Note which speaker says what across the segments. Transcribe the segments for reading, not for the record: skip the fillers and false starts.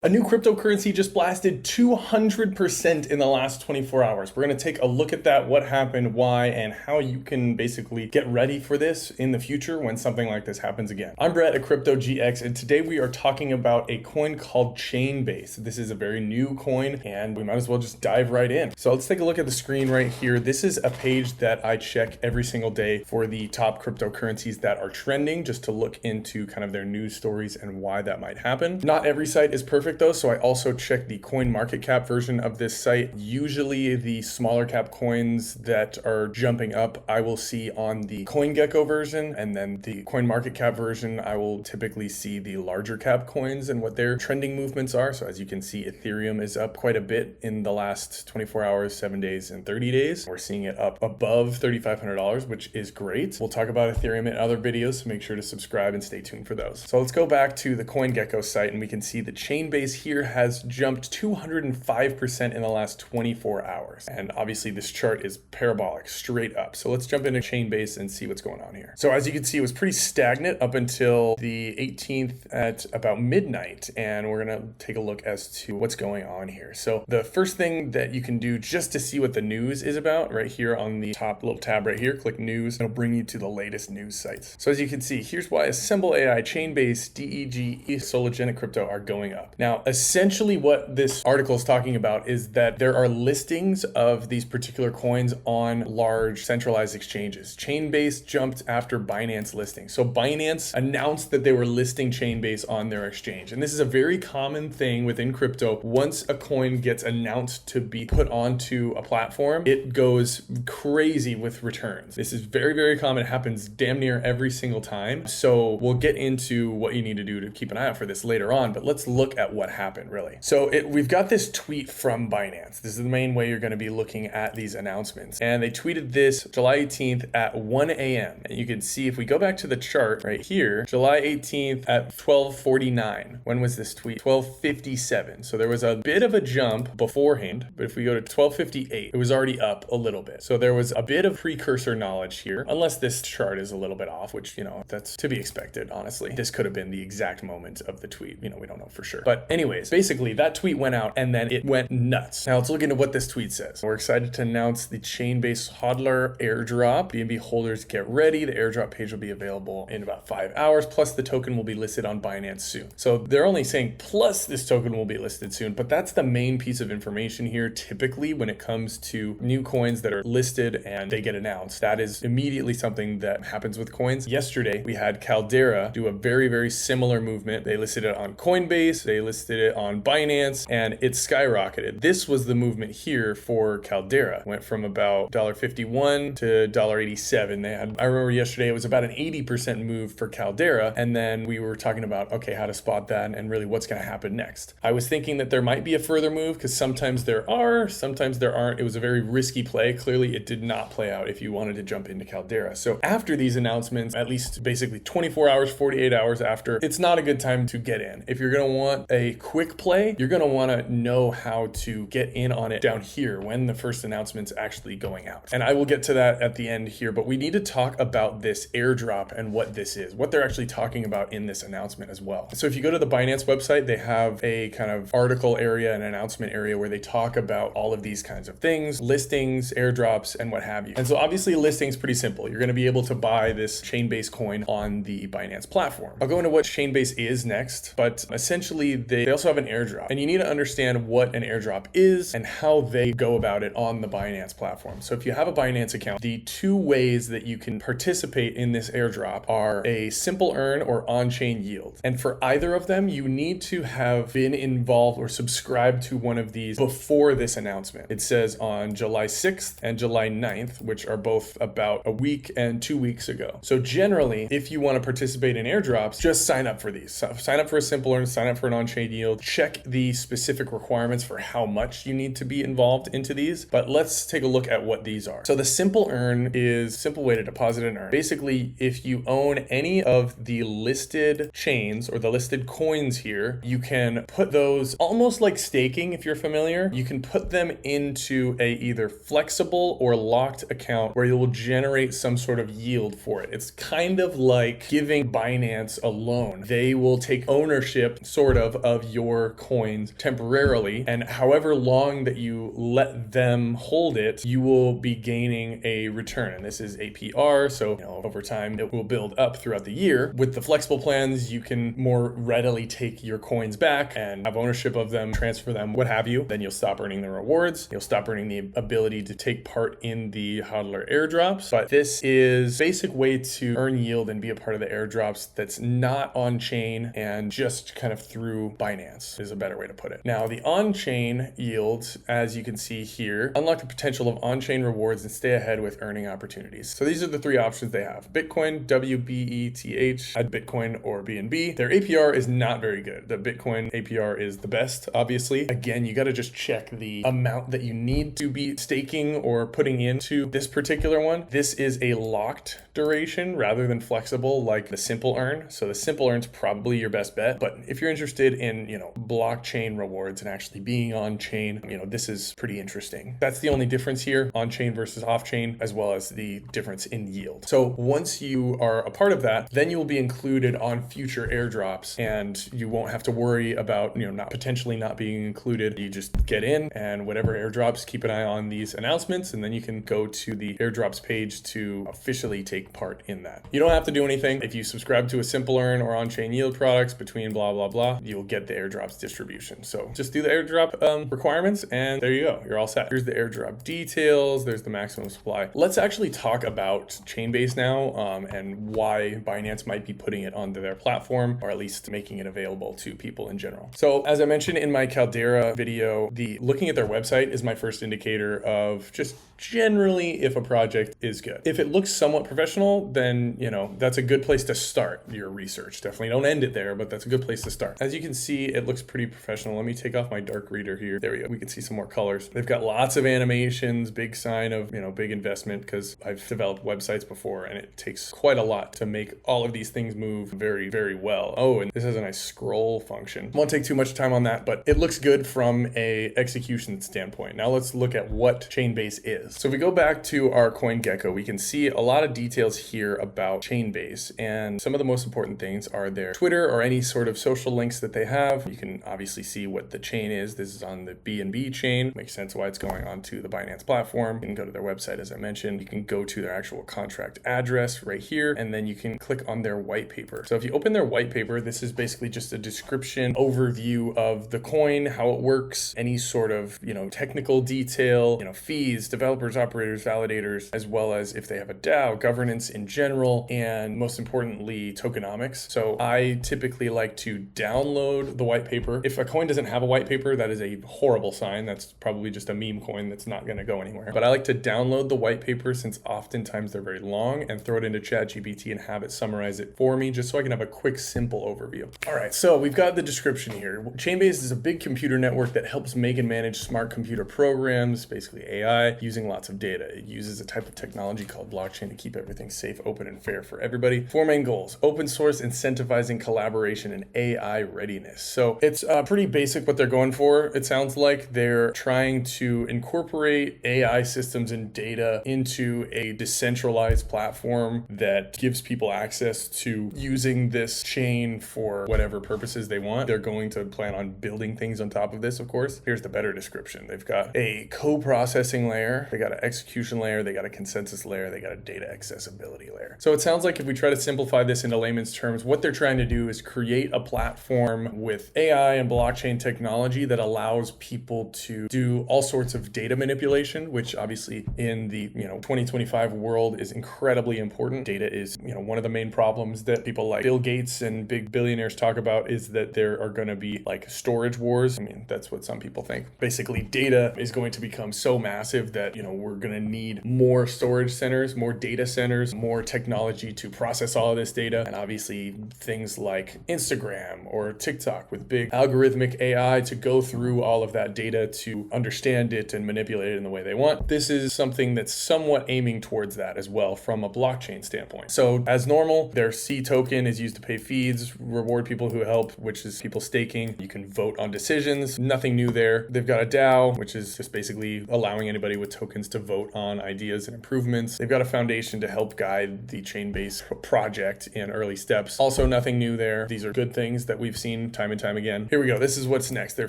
Speaker 1: A new cryptocurrency just blasted 200% in the last 24 hours. We're going to take a look at that, what happened, why, and how you can basically get ready for this in the future when something like this happens again. I'm Brett at CryptoGX, and today we are talking about a coin called Chainbase. This is a very new coin, and we might as well just dive right in. So let's take a look at the screen right here. This is a page that I check every single day for the top cryptocurrencies that are trending, just to look into kind of their news stories and why that might happen. Not every site is perfect though, so I also check the coin market cap version of this site. Usually the smaller cap coins that are jumping up I will see on the CoinGecko version, and then the coin market cap version I will typically see the larger cap coins and what their trending movements are. So as you can see, Ethereum is up quite a bit in the last 24 hours, 7 days, and 30 days. We're seeing it up above $3,500, which is great. We'll talk about Ethereum in other videos, so make sure to subscribe and stay tuned for those. So let's go back to the CoinGecko site, and we can see the Chainbase here has jumped 205% in the last 24 hours. And obviously this chart is parabolic, straight up. So let's jump into Chainbase and see what's going on here. So as you can see, it was pretty stagnant up until the 18th at about midnight. And we're gonna take a look as to what's going on here. So the first thing that you can do just to see what the news is about, right here on the top little tab right here, click news. It'll bring you to the latest news sites. So as you can see, here's why Assemble AI, Chainbase, DEG, Sologenic Crypto are going up. Now, essentially what this article is talking about is that there are listings of these particular coins on large centralized exchanges. Chainbase jumped after Binance listing. So Binance announced that they were listing Chainbase on their exchange. And this is a very common thing within crypto. Once a coin gets announced to be put onto a platform, it goes crazy with returns. This is very, very common. It happens damn near every single time. So we'll get into what you need to do to keep an eye out for this later on, but let's look at what happened really. So we've got this tweet from Binance. This is the main way you're going to be looking at these announcements. And they tweeted this July 18th at 1 a.m. And you can see if we go back to the chart right here, July 18th at 12:49. When was this tweet? 12:57. So there was a bit of a jump beforehand, but if we go to 12:58, it was already up a little bit. So there was a bit of precursor knowledge here, unless this chart is a little bit off, which, you know, that's to be expected, honestly. This could have been the exact moment of the tweet. You know, we don't know for sure. But anyways, basically that tweet went out and then it went nuts. Now let's look into what this tweet says. We're excited to announce the Chainbase hodler airdrop. BNB holders, get ready. The airdrop page will be available in about 5 hours. Plus the token will be listed on Binance soon. So they're only saying plus this token will be listed soon, but that's the main piece of information here. Typically when it comes to new coins that are listed and they get announced, that is immediately something that happens with coins. Yesterday we had Caldera do a very, very similar movement. They listed it on Coinbase, they listed it on Binance, and it skyrocketed. This was the movement here for Caldera. Went from about $1.51 to $1.87. I remember yesterday it was about an 80% move for Caldera, and then we were talking about, okay, how to spot that and really what's going to happen next. I was thinking that there might be a further move because sometimes there are, sometimes there aren't. It was a very risky play. Clearly it did not play out if you wanted to jump into Caldera. So after these announcements, at least basically 24 hours, 48 hours after, it's not a good time to get in. If you're going to want a quick play, you're going to want to know how to get in on it down here when the first announcement's actually going out. And I will get to that at the end here, but we need to talk about this airdrop and what this is, what they're actually talking about in this announcement as well. So if you go to the Binance website, they have a kind of article area and announcement area where they talk about all of these kinds of things, listings, airdrops, and what have you. And so obviously listing's pretty simple. You're going to be able to buy this Chainbase coin on the Binance platform. I'll go into what Chainbase is next, but essentially they also have an airdrop, and you need to understand what an airdrop is and how they go about it on the Binance platform. So if you have a Binance account, the two ways that you can participate in this airdrop are a simple earn or on-chain yield. And for either of them, you need to have been involved or subscribed to one of these before this announcement. It says on July 6th and July 9th, which are both about a week and 2 weeks ago. So generally, if you want to participate in airdrops, just sign up for these. So sign up for a simple earn, sign up for an on-chain yield, check the specific requirements for how much you need to be involved into these. But let's take a look at what these are. So the simple earn is a simple way to deposit and earn. Basically, if you own any of the listed chains or the listed coins here, you can put those almost like staking, if you're familiar. You can put them into a either flexible or locked account where you will generate some sort of yield for it. It's kind of like giving Binance a loan. They will take ownership sort of of your coins temporarily, and however long that you let them hold it, you will be gaining a return. And this is APR, so over time it will build up throughout the year. With the flexible plans, you can more readily take your coins back and have ownership of them, transfer them, what have you. Then you'll stop earning the rewards. You'll stop earning the ability to take part in the hodler airdrops. But this is a basic way to earn yield and be a part of the airdrops that's not on chain and just kind of through Binance is a better way to put it. Now, the on-chain yields, as you can see here, unlock the potential of on-chain rewards and stay ahead with earning opportunities. So these are the three options they have: Bitcoin, WBETH, add Bitcoin, or BNB. Their APR is not very good. The Bitcoin APR is the best, obviously. Again, you got to just check the amount that you need to be staking or putting into this particular one. This is a locked duration rather than flexible like the simple earn. So the simple earn's probably your best bet. But if you're interested in, blockchain rewards and actually being on chain, this is pretty interesting. That's the only difference here, on chain versus off chain, as well as the difference in yield. So once you are a part of that, then you will be included on future airdrops, and you won't have to worry about, not potentially not being included. You just get in, and whatever airdrops, keep an eye on these announcements, and then you can go to the airdrops page to officially take part in that. You don't have to do anything. If you subscribe to a simple earn or on-chain yield products between blah, blah, blah, you'll get the airdrops distribution. So just do the airdrop requirements, and there you go. You're all set. Here's the airdrop details. There's the maximum supply. Let's actually talk about Chainbase now, and why Binance might be putting it onto their platform, or at least making it available to people in general. So as I mentioned in my Caldera video, looking at their website is my first indicator of just generally if a project is good. If it looks somewhat professional, then that's a good place to start your research. Definitely don't end it there, but that's a good place to start. As you can see, it looks pretty professional. Let me take off my dark reader here. There we go. We can see some more colors. They've got lots of animations, big sign of big investment, because I've developed websites before and it takes quite a lot to make all of these things move very, very well. Oh, and this has a nice scroll function. Won't take too much time on that, but it looks good from a execution standpoint. Now let's look at what Chainbase is. So if we go back to our CoinGecko, we can see a lot of details here about Chainbase, and some of the most important things are their Twitter or any sort of social links that they have. You can obviously see what the chain is. This is on the BNB chain. Makes sense why it's going onto the Binance platform. You can go to their website, as I mentioned. You can go to their actual contract address right here, and then you can click on their white paper. So if you open their white paper, this is basically just a description, overview of the coin, how it works, any sort of, technical detail, fees, developers, operators, validators, as well as if they have a DAO, governance in general, and most importantly, tokenomics. So I typically like to download the white paper. If a coin doesn't have a white paper, that is a horrible sign. That's probably just a meme coin that's not going to go anywhere. But I like to download the white paper, since oftentimes they're very long, and throw it into ChatGPT and have it summarize it for me, just so I can have a quick, simple overview. All right, so we've got the description here. Chainbase is a big computer network that helps make and manage smart computer programs, basically AI, using lots of data. It uses a type of technology called blockchain to keep everything safe, open, and fair for everybody. Four main goals: open source, incentivizing collaboration, and AI readiness. So it's pretty basic what they're going for. It sounds like they're trying to incorporate AI systems and data into a decentralized platform that gives people access to using this chain for whatever purposes they want. They're going to plan on building things on top of this, of course. Here's the better description. They've got a co-processing layer, they got an execution layer, they got a consensus layer, they got a data accessibility layer. So it sounds like if we try to simplify this into layman's terms, what they're trying to do is create a platform with AI and blockchain technology that allows people to do all sorts of data manipulation, which obviously in the 2025 world is incredibly important. Data is one of the main problems that people like Bill Gates and big billionaires talk about, is that there are going to be like storage wars. I mean, that's what some people think. Basically, data is going to become so massive that we're going to need more storage centers, more data centers, more technology to process all of this data. And obviously things like Instagram or TikTok with big algorithmic AI to go through all of that data to understand it and manipulate it in the way they want. This is something that's somewhat aiming towards that as well from a blockchain standpoint. So as normal, their C token is used to pay fees, reward people who help, which is people staking. You can vote on decisions. Nothing new there. They've got a DAO, which is just basically allowing anybody with tokens to vote on ideas and improvements. They've got a foundation to help guide the Chainbase project in early steps. Also nothing new there. These are good things that we've seen time time and time again. Here we go. This is what's next, their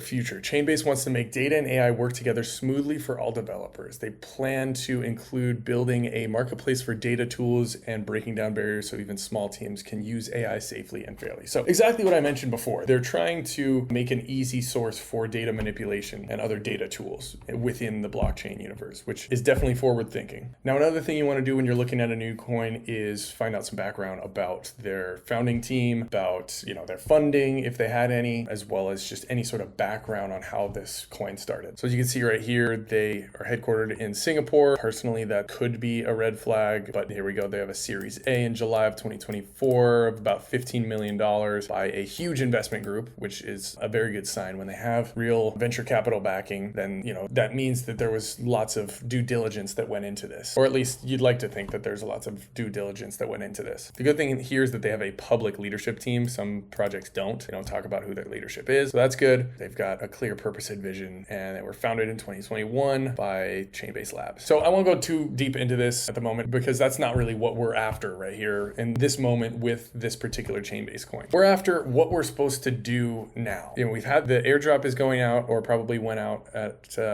Speaker 1: future. Chainbase wants to make data and AI work together smoothly for all developers. They plan to include building a marketplace for data tools and breaking down barriers so even small teams can use AI safely and fairly. So exactly what I mentioned before. They're trying to make an easy source for data manipulation and other data tools within the blockchain universe, which is definitely forward thinking. Now, another thing you want to do when you're looking at a new coin is find out some background about their founding team, about, their funding, if they had any, as well as just any sort of background on how this coin started. So as you can see right here, they are headquartered in Singapore. Personally, that could be a red flag, but here we go. They have a Series A in July of 2024 of about $15 million by a huge investment group, which is a very good sign. When they have real venture capital backing, then, that means that there was lots of due diligence that went into this, or at least you'd like to think that there's lots of due diligence that went into this. The good thing here is that they have a public leadership team. Some projects don't. They don't talk about who their leadership is. So that's good. They've got a clear purpose and vision, and they were founded in 2021 by Chainbase Labs. So I won't go too deep into this at the moment because that's not really what we're after right here in this moment with this particular Chainbase coin. We're after what we're supposed to do now. We've had the airdrop is going out, or probably went out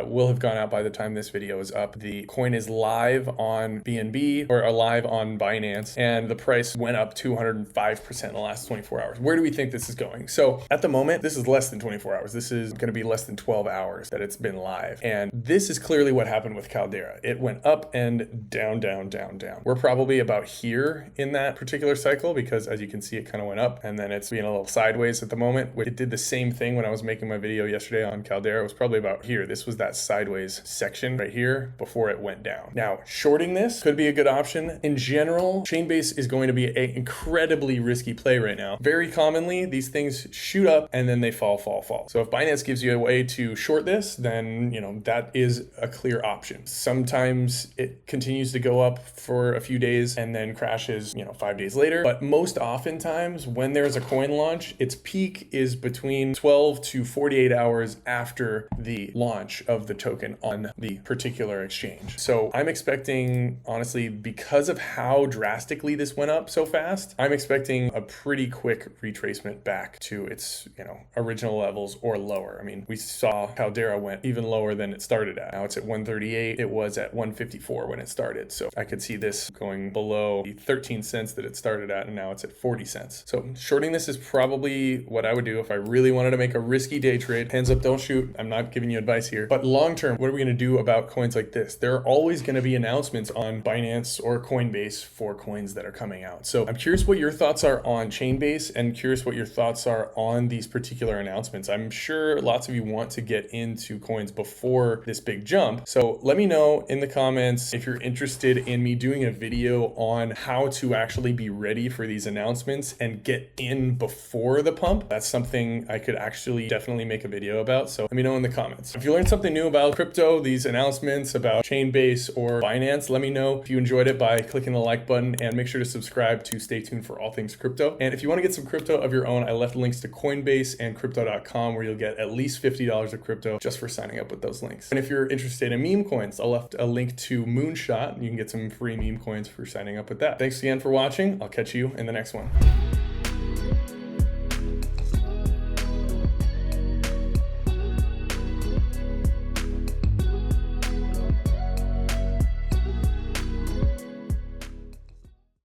Speaker 1: will have gone out by the time this video is up. The coin is live on BNB or live on Binance, and the price went up 205% in the last 24 hours. Where do we think this is going? So at the moment, this is less than 24 hours. This is going to be less than 12 hours that it's been live. And this is clearly what happened with Caldera. It went up and down, down, down, down. We're probably about here in that particular cycle because as you can see, it kind of went up and then it's being a little sideways at the moment. It did the same thing when I was making my video yesterday on Caldera. It was probably about here. This was that sideways section right here before it went down. Now, shorting this could be a good option. In general, Chainbase is going to be an incredibly risky play right now. Very commonly, these things shoot up and then they fall. So if Binance gives you a way to short this, then, that is a clear option. Sometimes it continues to go up for a few days and then crashes, 5 days later. But most oftentimes when there's a coin launch, its peak is between 12 to 48 hours after the launch of the token on the particular exchange. So I'm expecting, honestly, because of how drastically this went up so fast, I'm expecting a pretty quick retracement back to its, original levels or lower. I mean, we saw Caldera went even lower than it started at. Now it's at 138. It was at 154 when it started. So I could see this going below the 13 cents that it started at, and now it's at 40 cents. So shorting this is probably what I would do if I really wanted to make a risky day trade. Hands up, don't shoot. I'm not giving you advice here. But long term, what are we going to do about coins like this? There are always going to be announcements on Binance or Coinbase for coins that are coming out. So I'm curious what your thoughts are on Chainbase and curious what your thoughts are on these particular announcements. I'm sure lots of you want to get into coins before this big jump. So let me know in the comments if you're interested in me doing a video on how to actually be ready for these announcements and get in before the pump. That's something I could actually definitely make a video about. So let me know in the comments. If you learned something new about crypto, these announcements about Chainbase or Binance, let me know if you enjoyed it by clicking the like button and make sure to subscribe to stay tuned for all things crypto. And if you want to get some crypto of your own, I left links to Coinbase and crypto.com where you'll get at least $50 of crypto just for signing up with those links. And if you're interested in meme coins, I left a link to MoonShot. You can get some free meme coins for signing up with that. Thanks again for watching. I'll catch you in the next one.